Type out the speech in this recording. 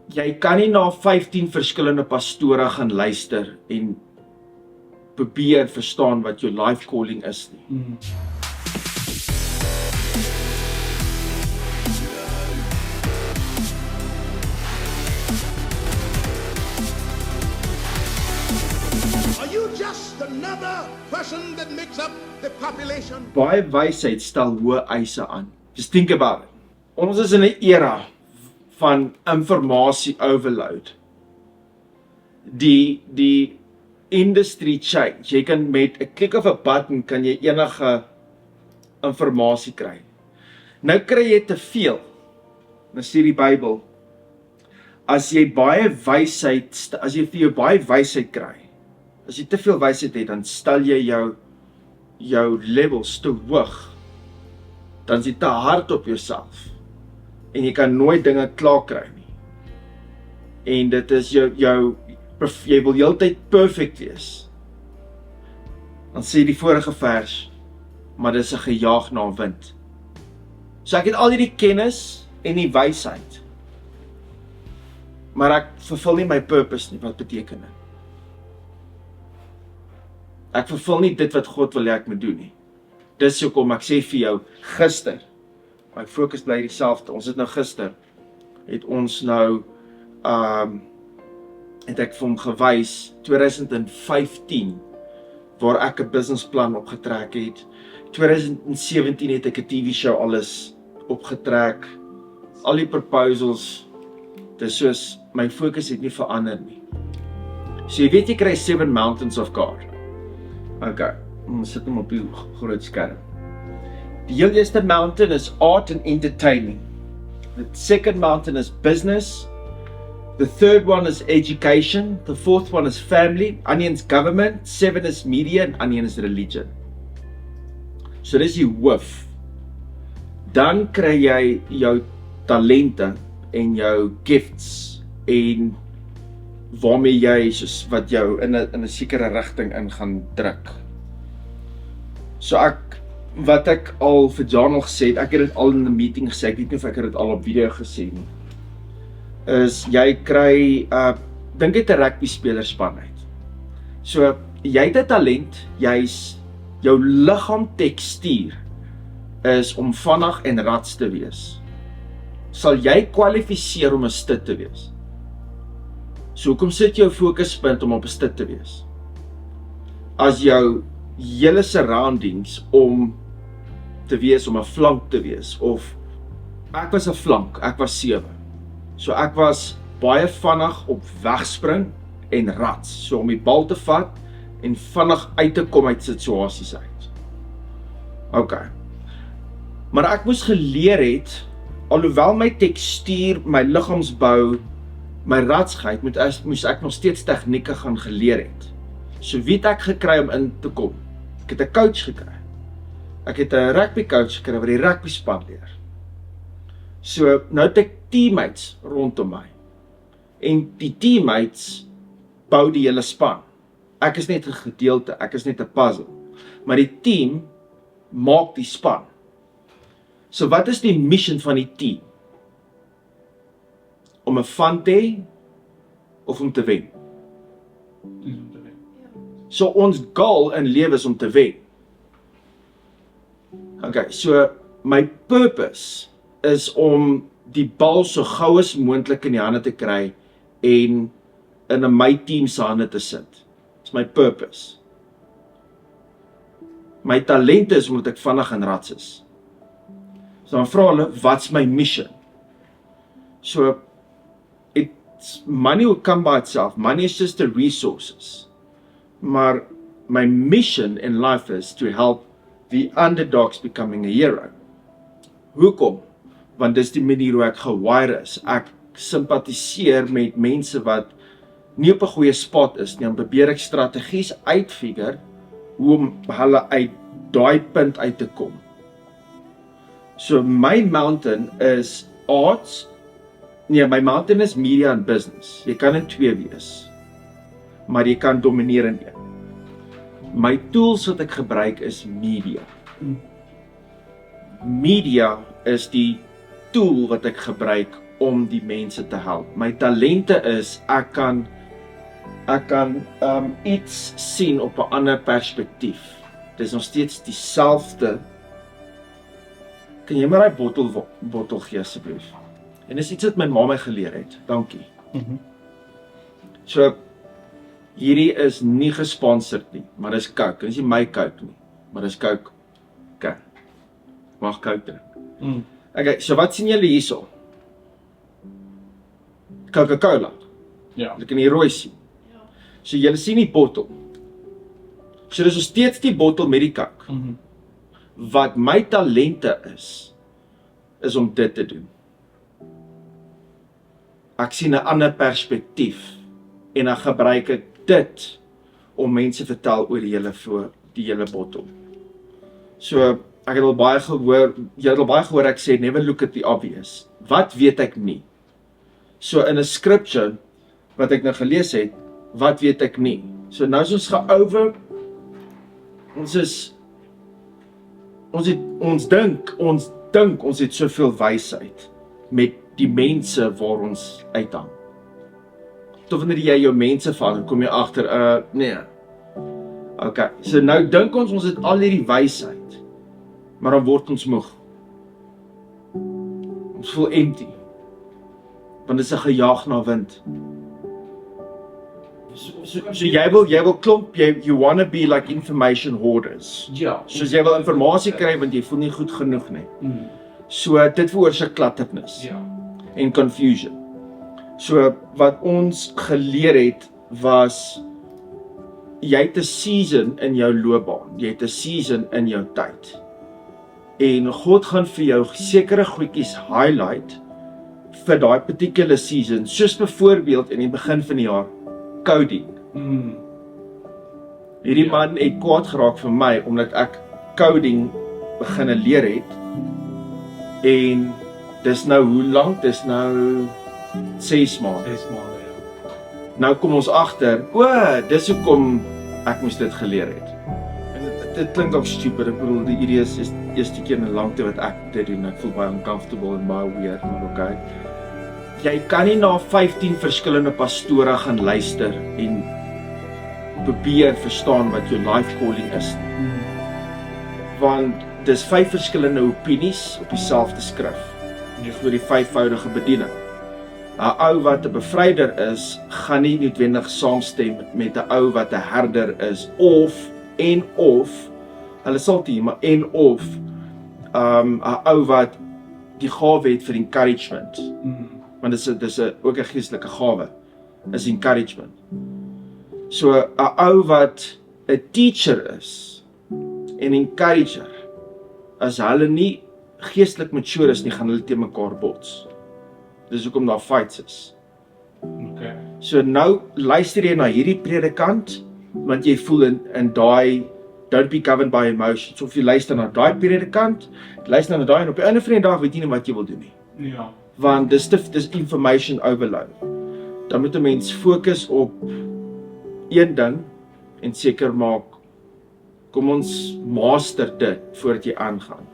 jy kan nie na 15 verskillende pastore gaan luister en probeer verstaan wat jou life calling is nie. Are you just another person that makes up the population? Baie wysheid stel hoë eise aan. Just think about it. Ons is in 'n era van informasie overload. Die industry change. Jy kan met 'n klik of 'n button kan jy enige informasie kry. Nou kry jy te veel. Nou sê die Bybel, as jy baie wysheid, as jy vir jou baie wysheid kry, as jy te veel wysheid het, dan stel jy jou levels te hoog. Dan is jy te hard op jouself. En jy kan nooit dinge klaar kry nie. En dit is jy wil heeltyd perfect wees. Dan sê die vorige vers, maar dis 'n gejaag na wind. So ek het al hierdie kennis en die wysheid, maar ek vervul nie my purpose nie. Wat beteken dit? Ek vervul nie dit wat God wil hê ek moet doen nie. Dis hoekom ek sê vir jou, gister, my fokus bly dieselfde. Ons het nou gister, het ons nou, het ek vir hom gewys, 2015, waar ek 'n businessplan opgetrek het. 2017 het ek 'n TV show alles opgetrek. Al die proposals, dis soos, my fokus het nie verander nie. So jy weet jy kry 7 Mountains of God. Okay, ons sit hom op die groot skerm. Die heel eerste mountain is art and entertaining. The second mountain is business. The third one is education. The fourth one is family. Onions government. 7 is media and onion is religion. So dis die hoof. Dan kry jy jou talente en jou gifts en waarmee jy soos wat jou in 'n sekere rigting in gaan druk. So wat ek al vir Jan gesê het, ek het dit al in 'n meeting gesê, ek weet nie of ek dit al op video gesê nie, is jy kry, dink dit 'n rugby spelerspan uit. So, jy het 'n talent, jou liggaam tekstuur is om vinnig en rats te wees. Sal jy kwalifiseer om 'n stit te wees? So, hoekom sit jou fokuspunt om op 'n stit te wees? As jou hele surroundings om te wees, om 'n flank te wees, of ek was 'n flank, ek was 7. So ek was baie vinnig op wegspring en rats, so om die bal te vat en vinnig uit te kom uit situasies uit. Okay. Maar ek moes geleer het, alhoewel my tekstuur, my liggaamsbou, my ratsheid, moes ek nog steeds tegnieke gaan geleer het. So wie het ek gekry om in te kom? Ek het 'n coach gekry. Ek het 'n rugby coach gekry wat die rugby span leer. So nou het ek teammates rondom my. En die teammates bou die hele span. Ek is net 'n gedeelte, ek is net 'n puzzle. Maar die team maak die span. So wat is die mission van die team? Om 'n fun te hê of om te wen? So ons goal in lewe is om te wen. Okay, so my purpose is om die bal so gou as moontlik in die hande te kry en in my team se hande te sit. Dis my purpose. My talente is omdat ek vinnig en rats is. So dan vra hulle, wat's my mission? So money will come by itself. Money is just the resources. Maar my mission in life is to help the underdogs becoming a hero. Hoekom? Want dis die manier hoe ek gewire is. Ek sympathiseer met mense wat nie op 'n goeie spot is nie, dan probeer ek strategies uitfigure hoe om hulle uit daai punt uit te kom. So my mountain is arts. Nee, my mountain is media en business. Jy kan in 2 wees, maar jy kan domineer in 1. My tools wat ek gebruik is media. Media is die tool wat ek gebruik om die mense te help. My talente is ek kan iets sien op 'n ander perspektief. Dit is nog steeds dieselfde. Kan jy maar daai bottel gee asseblief? En dis iets wat my ma my geleer het. Dankie. So hierdie is nie gesponsord nie, maar dis Coke. Dit is nie my Coke nie, maar dis Coke. Okay. Mag Coke drink. Okay, so wat sien julle hierso? Coca-Cola. Ja. Julle kan die rooi sien. So julle sien die bottel. So dis nog steeds die bottel met die Coke. Wat my talente is om dit te doen. Ek sien 'n ander perspektief en dan gebruik ek dit om mense te vertel oor die hele bottel. So ek het al baie gehoor, jy het al baie gehoor ek sê never look at the obvious. Wat weet ek nie? So in 'n scripture wat ek nou gelees het, wat weet ek nie? So nou is ons geover, ons dink ons het soveel wysheid met die mense waar ons uithang. Tot wanneer jy jou mense vat, dan kom jy agter, nee. Okay, so nou dink ons het al hierdie wysheid, maar dan word ons moeg. Ons voel empty, want dit is 'n gejaag na wind. So jy wil klomp, you wanna be like information hoarders. Ja. Soos jy wil informasie kry, want jy voel nie goed genoeg nie. So dit veroorsaak klatternis. Ja. En confusion. So wat ons geleer het was jy het 'n season in jou loopbaan, jy het 'n season in jou tyd. En God gaan vir jou sekere goedjies highlight vir daai particular season, soos byvoorbeeld in die begin van die jaar coding. Hierdie man het kwaad geraak vir my omdat ek coding begine leer het. En dis nou hoe lank? Dis nou 6 maande. 6 maande, ja. Nou kom ons agter, dis hoekom ek moes dit geleer het. En dit klink ook stupid, ek bedoel, hierdie is die eerste keer in 'n lang tyd wat ek dit doen. Ek voel baie uncomfortable en baie weird, maar okay. Jy kan nie na 15 verskillende pastore gaan luister en probeer verstaan wat jou life calling is. Want dis 5 verskillende opinies op dieselfde skrif. Oor die 5voudige bediening. 'n Ou wat 'n bevryder is, gaan nie noodwendig saamstem met 'n ou wat 'n herder is, of hulle sal dit, maar 'n ou wat die gawe het vir encouragement. Want dis ook 'n geestelike gawe, is encouragement. So 'n ou wat 'n teacher is en encourager, as hulle nie geestelik mature is nie, gaan hulle te mekaar bots. Dis hoekom daar fights is. Okay. So nou luister jy na hierdie predikant, want jy voel in daai don't be governed by emotions. Of jy luister na daai predikant, luister na daai en op die einde van die dag weet jy nie wat jy wil doen nie. Ja. Want dis information overload. Dan moet 'n mens fokus op een ding en seker maak, kom ons master dit voordat jy aangaan.